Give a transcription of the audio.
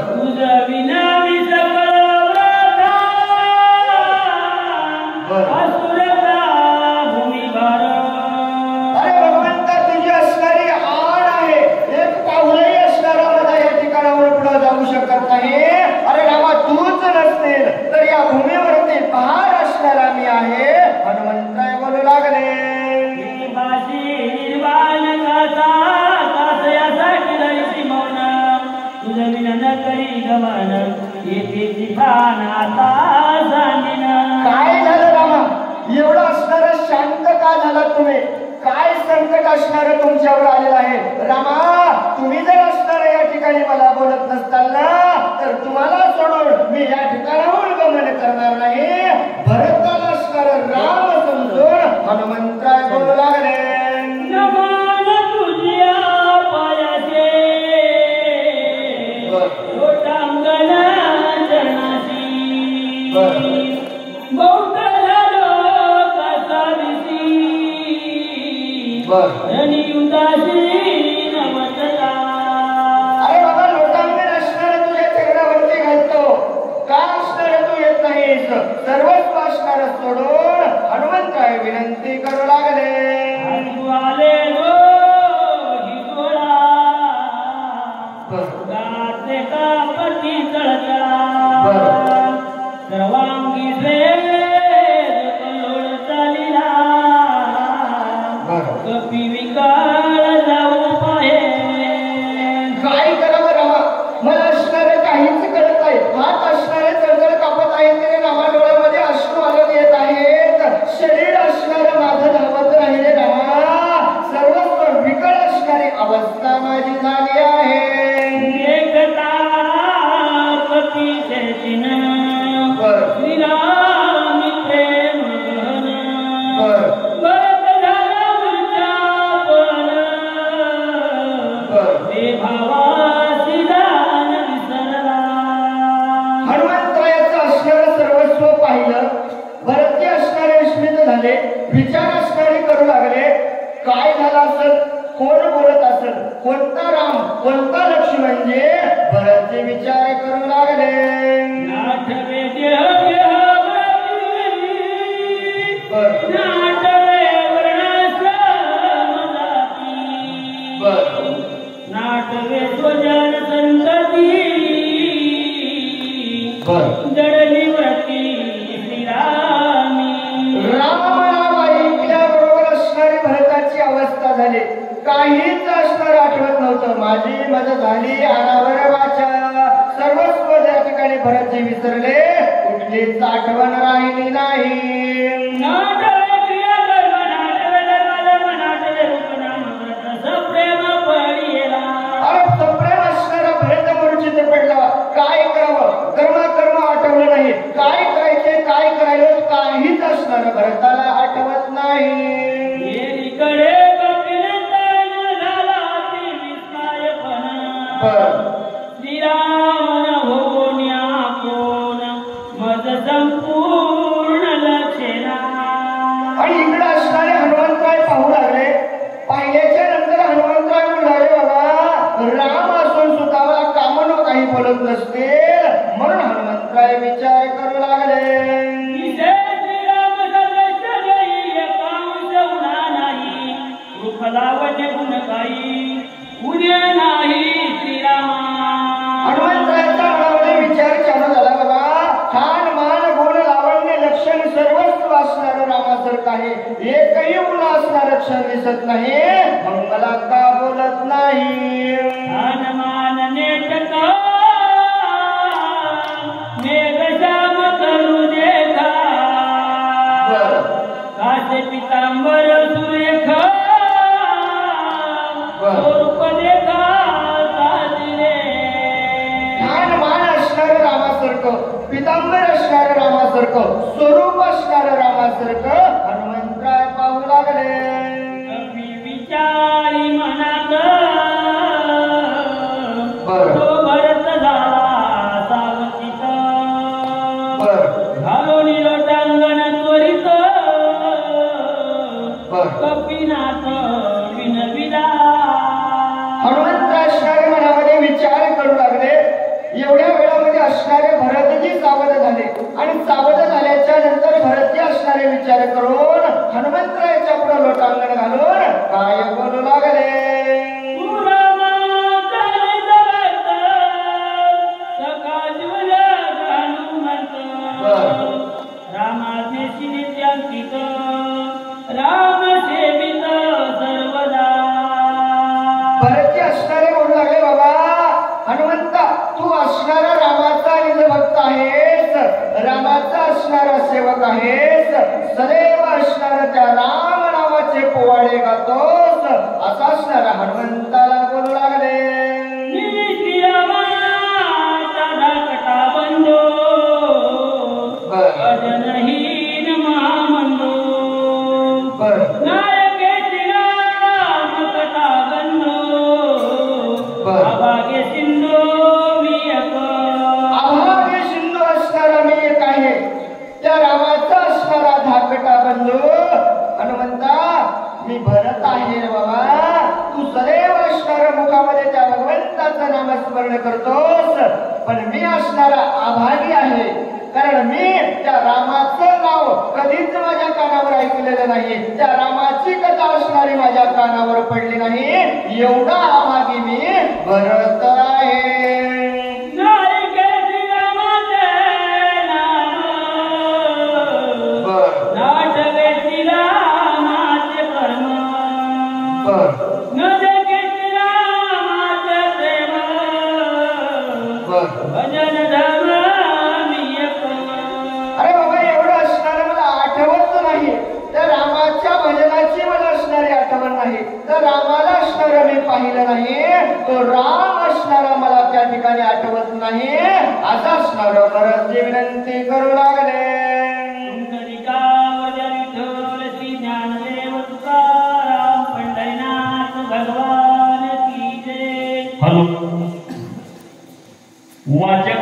तुझं विना मी सकळ व्रता असुरता भूमी भार. अरे भगवंता तुझी असणारी आड आहे, एक पाऊलही असणारा मला या ठिकाणावर पुढे जाऊ शकत नाही. अरे रामा तूच नसतील तर या भूमीवरती भार असणारा मी आहे. हनुमंतराय बोलू लागले निर्वाण कासायासाठी धरिसी मौन. तुझं विनन करी गमन येथे ठिकाण आता सांगेन. काय झालं रामा, एवढं असणारं शांत का झाला तुम्ही? काय संकट असणार तुमच्यावर आलेलं आहे? रामा तुम्ही जर असणार या ठिकाणी मला बोलत नसताल ना तर तुम्हाला सोडून मी या ठिकाणाहून गमन करणार नाही. भरताला असणार राम समजून हनुमंतराय बोलू लागले नमन तुझ्या पायाचे लोटांगण चरणाशी. बहुत झालं कसा दिसी रनियुताशी नमतला. अरे बाबा लोटांगण असणार तुझ्या चरणावरती घालतो का? असणार तू येत नाहीस, सर्वस्व असणार सोडून हनुमंतराय विनंती करू लागले आले गो हिजोळा गाते का पती चळचळा. सर्वांगी कलोळ चालिला कपी विकाळ जाऊ पाहे. काय करावं रामा, मला असणारे काहीच कळत नाही. हात असणारे चळचळ कापत आहेत तरी रामा डोळ्यामध्ये अश्रू आले येत आहेत. शरीर असणारं माझं धावत राहिले रामा, सर्वस्व विकळ असणारी अवस्था माझी झाली आहे. एकता पती शेतीन श्रीराम प्रेम भरत झाला उच्चापन हे भावासी दान विसरला. हनुमंतरायाचं असणारं सर्वस्व पाहिलं. भरती असणारे विस्मित झाले, विचार असणारे करू लागले काय झालं असेल, कोण बोलत असेल, कोणता राम कोणता लक्ष्मण. म्हणजे भरतचे विचार करू लागले नाटवे देह नाटवे वर्णाश्रम जाती नाटवे स्वजन संतती जडली व्रती श्रीरामी. राम नाम ऐकल्याबरोबर असणारी भरताची अवस्था झाली. काहीच असणार आठवत नव्हतं. माझी मदत झाली अनावर वाचा, सर्वस्व त्या ठिकाणी भरतजी विसरले, कुठलीच आठवण राहिली नाही. नाटवे क्रिया कर्म नाटवे धर्म धर्म नाटवे रूप नाम व्रत सप्रेम पडिला. अरे सप्रेम असणारा भरत मूर्छित पडला. काय करावं, कर्म कर्म आठवलं नाही. काय करायचे काय करायचं काहीच असणार भरताला आठवत नाही. एकीकडे कपिलंदन झाला अति विस्मयपणा. श्रीरामन होण्या कोण मज संपूर्ण लक्षणा. आणि इकडे असणारे हनुमंतराय पाहू लागले. पाहिल्याच्या नंतर हनुमंतराय म्हणाले बाबा राम असून सुद्धा मला कामनो काही बोलत नसतील म्हणून हनुमंतराय विचार करू लागले श्रीराम सर्वस्व जयी एकांश उना नाही रूप लावण्य गुण काही उद्या नाही श्रीरामा. हनुमंतरायाचा मनामध्ये विचार चालू झाला बाबा छान मान गुण लावण्य लक्षण सर्वस्व असणारं रामासारखं आहे. एकही गुण असणारं क्षण दिसत नाही, मग मला का बोलत नाही. हनुमान नेटका मेघश्याम तनु देखा कासे पितांबर सुरेख स्वरूप देखा साजिले. छान मान असणारं रामासारखं, पितांबर असणारं रामासारखं, स्वरूप असणारं रामासारखं हनुमंतराय पाहू लागले. कपी विचारी मनात तो भरत झाला सावचित. घालून लोटांगण त्वरित कपिनाथ विनविला. हनुमंतराय मनामध्ये विचार करू लागले. एवढं असणारे भरतजी सावध झाले आणि सावध झाल्याच्या नंतर भरतजी असणारे विचार करून हनुमंतरायाच्या पुढे लोटांगण घालून काय बोलू लागले. रामाचे सिनेत्यांकित राम सेवित सर्वदा. भरतजी असणारे बोलू लागले, बाबा हनुमंता तू असणारा रामाचा निजभक्त आहेस, रामाचा असणारा सेवक आहेस, सदैव असणारा त्या राम नावाचे पोवाडे गातोस असा असणारा हनुमंताला बोलू लागले. अजनहीन महामंडो नायके राम कथा बंधो अभागे सिंधू मी एक. अभागे सिंधू असणारा मी एक आहे, त्या रामाचा असणारा धाकटा बंधू हनुमंता मी भरत आहे रे बाबा. तू सदैव असणारा मुखामध्ये त्या भगवंताचं नामस्मरण करतोस, पण मी असणारा अभागी आहे, कारण मी त्या रामाचं नाव कधीच माझ्या कानावर ऐकलेलं नाही, त्या रामाची कथा असणारी माझ्या कानावर पडली नाही, एवढा अभागी मी भरत आहे. अरे बाबा एवढं असणारं मला आठवत नाही, त्या रामाच्या भजनाची मला असणारी आठवण नाही, तर रामाला असणारं मी पाहिलं नाही, तो राम असणारा मला त्या ठिकाणी आठवत नाही असं असणारं भरतजी विनंती करू लागले. श्री ज्ञानदेव तुकाराम पंढरीनाथ भगवान की जय. हॅलो वाचक